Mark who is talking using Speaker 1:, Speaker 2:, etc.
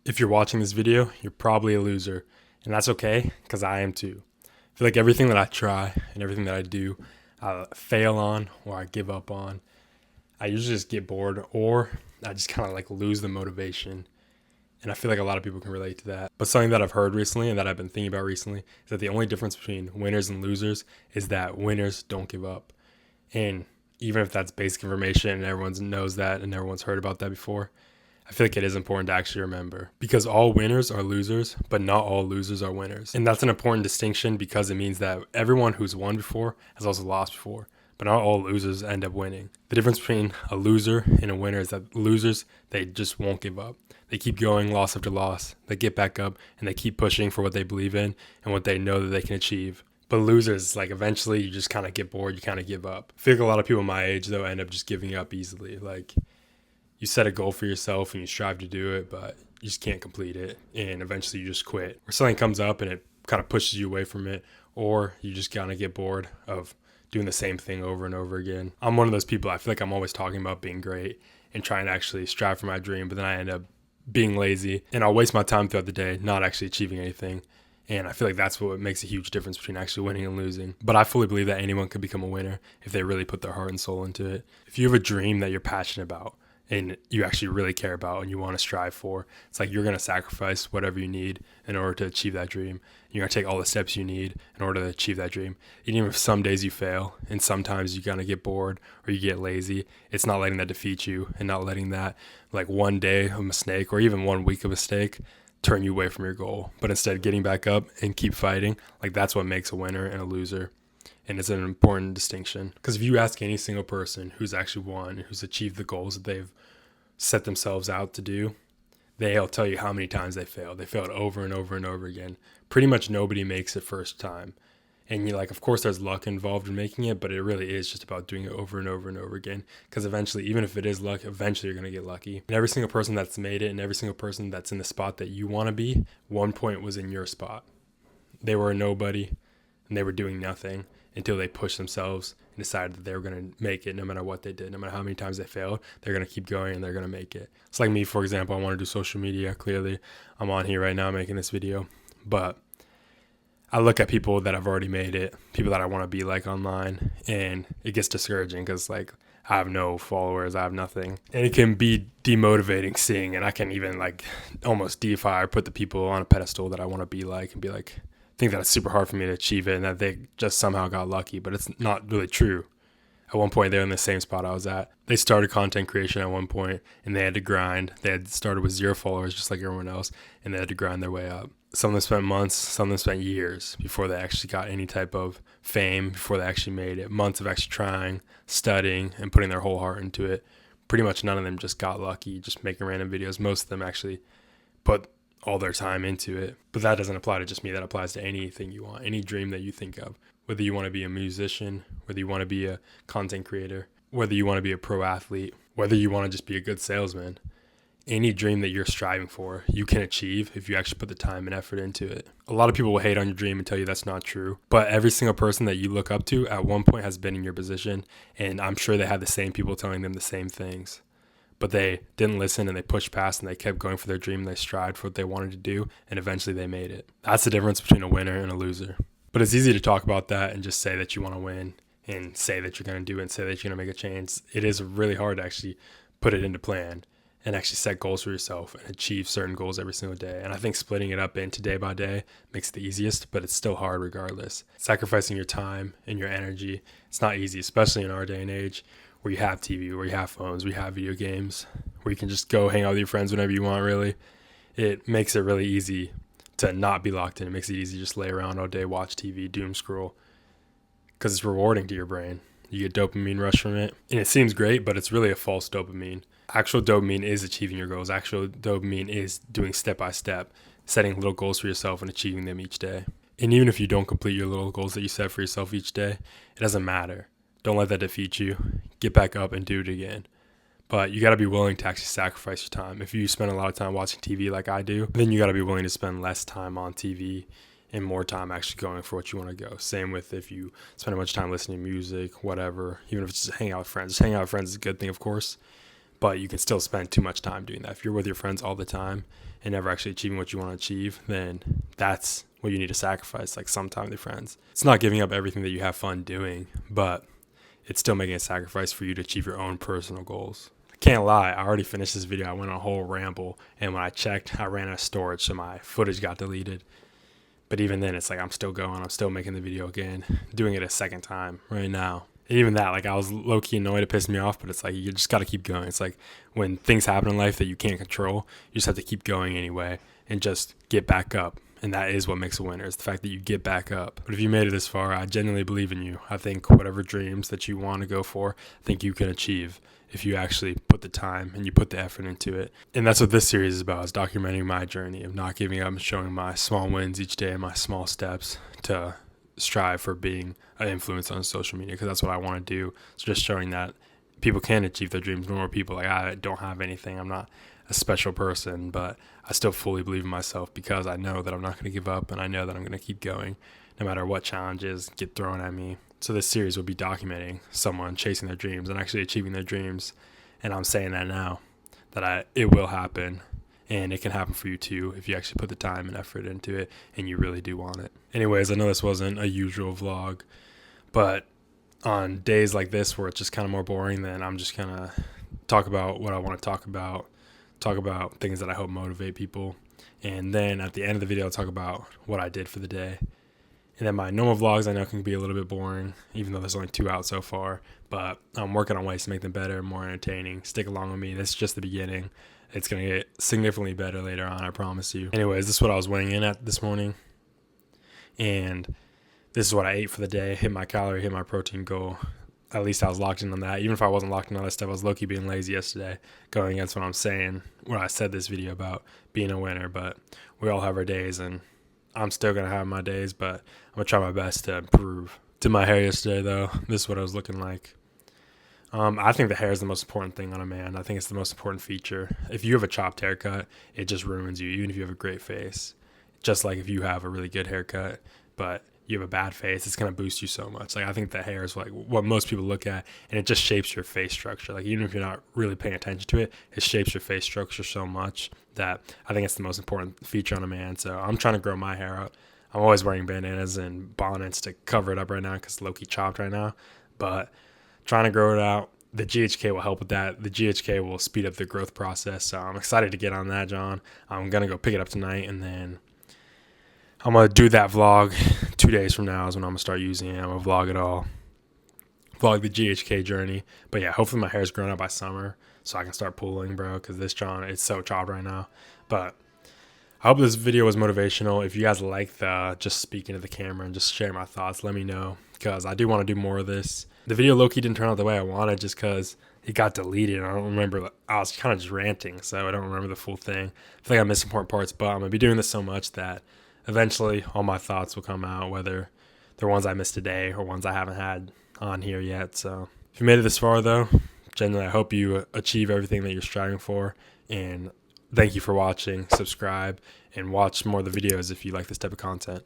Speaker 1: If you're watching this video, you're probably a loser, and that's okay because I am too. I feel like everything that I try and everything that I do, I fail on or I give up on. I usually just get bored or I just kind of like lose the motivation. And I feel like a lot of people can relate to that. But something that I've heard recently and that I've been thinking about recently is that the only difference between winners and losers is that winners don't give up. And even if that's basic information and everyone knows that and everyone's heard about that before, I feel like it is important to actually remember because all winners are losers, but not all losers are winners. And that's an important distinction because it means that everyone who's won before has also lost before, but not all losers end up winning. The difference between a loser and a winner is that losers, they just won't give up. They keep going loss after loss. They get back up and they keep pushing for what they believe in and what they know that they can achieve. But losers, like eventually you just kind of get bored, you kind of give up. I feel like a lot of people my age though end up just giving up easily. Like you set a goal for yourself and you strive to do it, but you just can't complete it. And eventually you just quit. Or something comes up and it kind of pushes you away from it, or you just kind of get bored of doing the same thing over and over again. I'm one of those people, I feel like I'm always talking about being great and trying to actually strive for my dream, but then I end up being lazy and I'll waste my time throughout the day not actually achieving anything. And I feel like that's what makes a huge difference between actually winning and losing. But I fully believe that anyone could become a winner if they really put their heart and soul into it. If you have a dream that you're passionate about, and you actually really care about and you want to strive for, it's like you're going to sacrifice whatever you need in order to achieve that dream. You're going to take all the steps you need in order to achieve that dream. And even if some days you fail and sometimes you kind of get bored or you get lazy, it's not letting that defeat you and not letting that like one day of mistake or even 1 week of mistake turn you away from your goal. But instead getting back up and keep fighting, like that's what makes a winner and a loser. And it's an important distinction because if you ask any single person who's actually won, who's achieved the goals that they've set themselves out to do, they'll tell you how many times they failed. They failed over and over and over again. Pretty much nobody makes it first time. And you're like, of course there's luck involved in making it, but it really is just about doing it over and over and over again. Because eventually, even if it is luck, eventually you're going to get lucky. And every single person that's made it and every single person that's in the spot that you want to be, one point was in your spot. They were a nobody and they were doing nothing until they pushed themselves and decided that they were going to make it no matter what they did. No matter how many times they failed, they're going to keep going and they're going to make it. It's like me, for example, I want to do social media. Clearly, I'm on here right now making this video. But I look at people that have already made it, people that I want to be like online, and it gets discouraging because like I have no followers, I have nothing. And it can be demotivating seeing, and I can even like almost deify or put the people on a pedestal that I want to be like and be like, think that it's super hard for me to achieve it and that they just somehow got lucky, but it's not really true. At one point, they're in the same spot I was at. They started content creation at one point and they had to grind. They had started with 0 followers just like everyone else, and they had to grind their way up. Some of them spent months, some of them spent years before they actually got any type of fame, before they actually made it. Months of actually trying, studying, and putting their whole heart into it. Pretty much none of them just got lucky, just making random videos. Most of them actually put all their time into it. But that doesn't apply to just me. That applies to anything you want, any dream that you think of. Whether you want to be a musician, whether you want to be a content creator, whether you want to be a pro athlete, whether you want to just be a good salesman. Any dream that you're striving for, you can achieve if you actually put the time and effort into it. A lot of people will hate on your dream and tell you that's not true. But every single person that you look up to at one point has been in your position. And I'm sure they had the same people telling them the same things. But they didn't listen and they pushed past and they kept going for their dream and they strived for what they wanted to do, and eventually they made it. That's the difference between a winner and a loser. But it's easy to talk about that and just say that you want to win and say that you're going to do it and say that you're going to make a change. It is really hard to actually put it into plan and actually set goals for yourself and achieve certain goals every single day. And I think splitting it up into day by day makes it the easiest, but it's still hard regardless. Sacrificing your time and your energy, it's not easy, especially in our day and age, where you have TV, where you have phones, where you have video games, where you can just go hang out with your friends whenever you want, really. It makes it really easy to not be locked in. It makes it easy to just lay around all day, watch TV, doom scroll, because it's rewarding to your brain. You get dopamine rush from it, and it seems great, but it's really a false dopamine. Actual dopamine is achieving your goals. Actual dopamine is doing step by step, setting little goals for yourself and achieving them each day. And even if you don't complete your little goals that you set for yourself each day, it doesn't matter. Don't let that defeat you. Get back up and do it again. But you got to be willing to actually sacrifice your time. If you spend a lot of time watching TV like I do, then you got to be willing to spend less time on TV and more time actually going for what you want to go. Same with if you spend a bunch of time listening to music, whatever, even if it's just hanging out with friends. Just hanging out with friends is a good thing, of course, but you can still spend too much time doing that. If you're with your friends all the time and never actually achieving what you want to achieve, then that's what you need to sacrifice, like some time with your friends. It's not giving up everything that you have fun doing, but it's still making a sacrifice for you to achieve your own personal goals. I can't lie, I already finished this video. I went on a whole ramble, and when I checked, I ran out of storage, so my footage got deleted. But even then, it's like I'm still going. I'm still making the video again, doing it a second time right now. And even that, like, I was low-key annoyed, it pissed me off, but it's like you just got to keep going. It's like when things happen in life that you can't control, you just have to keep going anyway and just get back up. And that is what makes a winner, is the fact that you get back up. But if you made it this far, I genuinely believe in you. I think whatever dreams that you want to go for, I think you can achieve if you actually put the time and you put the effort into it. And that's what this series is about, is documenting my journey of not giving up and showing my small wins each day, my small steps to strive for being an influence on social media, because that's what I want to do. It's just showing that people can achieve their dreams. Normal people, like, I don't have anything. I'm not a special person, but I still fully believe in myself because I know that I'm not going to give up, and I know that I'm going to keep going no matter what challenges get thrown at me. So this series will be documenting someone chasing their dreams and actually achieving their dreams. And I'm saying that now, that it will happen, and it can happen for you too if you actually put the time and effort into it and you really do want it. Anyways, I know this wasn't a usual vlog, but on days like this where it's just kind of more boring, then I'm just going to talk about what I want to talk about things that I hope motivate people. And then at the end of the video, I'll talk about what I did for the day. And then my normal vlogs I know can be a little bit boring, even though there's only 2 out so far. But I'm working on ways to make them better and more entertaining. Stick along with me. This is just the beginning. It's going to get significantly better later on, I promise you. Anyways, this is what I was weighing in at this morning. And this is what I ate for the day. Hit my calorie, hit my protein goal. At least I was locked in on that. Even if I wasn't locked in on that stuff, I was low-key being lazy yesterday, going against what I'm saying when I said this video about being a winner. But we all have our days, and I'm still going to have my days, but I'm going to try my best to improve. Did my hair yesterday, though. This is what I was looking like. I think the hair is the most important thing on a man. I think it's the most important feature. If you have a chopped haircut, it just ruins you, even if you have a great face. Just like if you have a really good haircut, but you have a bad face, it's going to boost you so much. Like, I think the hair is like what most people look at, and it just shapes your face structure. Like, even if you're not really paying attention to it, it shapes your face structure so much that I think it's the most important feature on a man. So I'm trying to grow my hair out. I'm always wearing bandanas and bonnets to cover it up right now because it's low-key chopped right now, but trying to grow it out. The GHK will help with that. The GHK will speed up the growth process. So I'm excited to get on that, John. I'm going to go pick it up tonight, and then I'm going to do that vlog 2 days from now is when I'm going to start using it. I'm going to vlog it all. Vlog the GHK journey. But yeah, hopefully my hair's grown out by summer so I can start pulling, bro, because this John, it's so chopped right now. But I hope this video was motivational. If you guys like the just speaking to the camera and just sharing my thoughts, let me know, because I do want to do more of this. The video low-key didn't turn out the way I wanted just because it got deleted. I don't remember. I was kind of just ranting, so I don't remember the full thing. I think I missed important parts, but I'm going to be doing this so much that eventually all my thoughts will come out, whether they're ones I missed today or ones I haven't had on here yet. So if you made it this far, though, generally I hope you achieve everything that you're striving for. And thank you for watching. Subscribe and watch more of the videos if you like this type of content.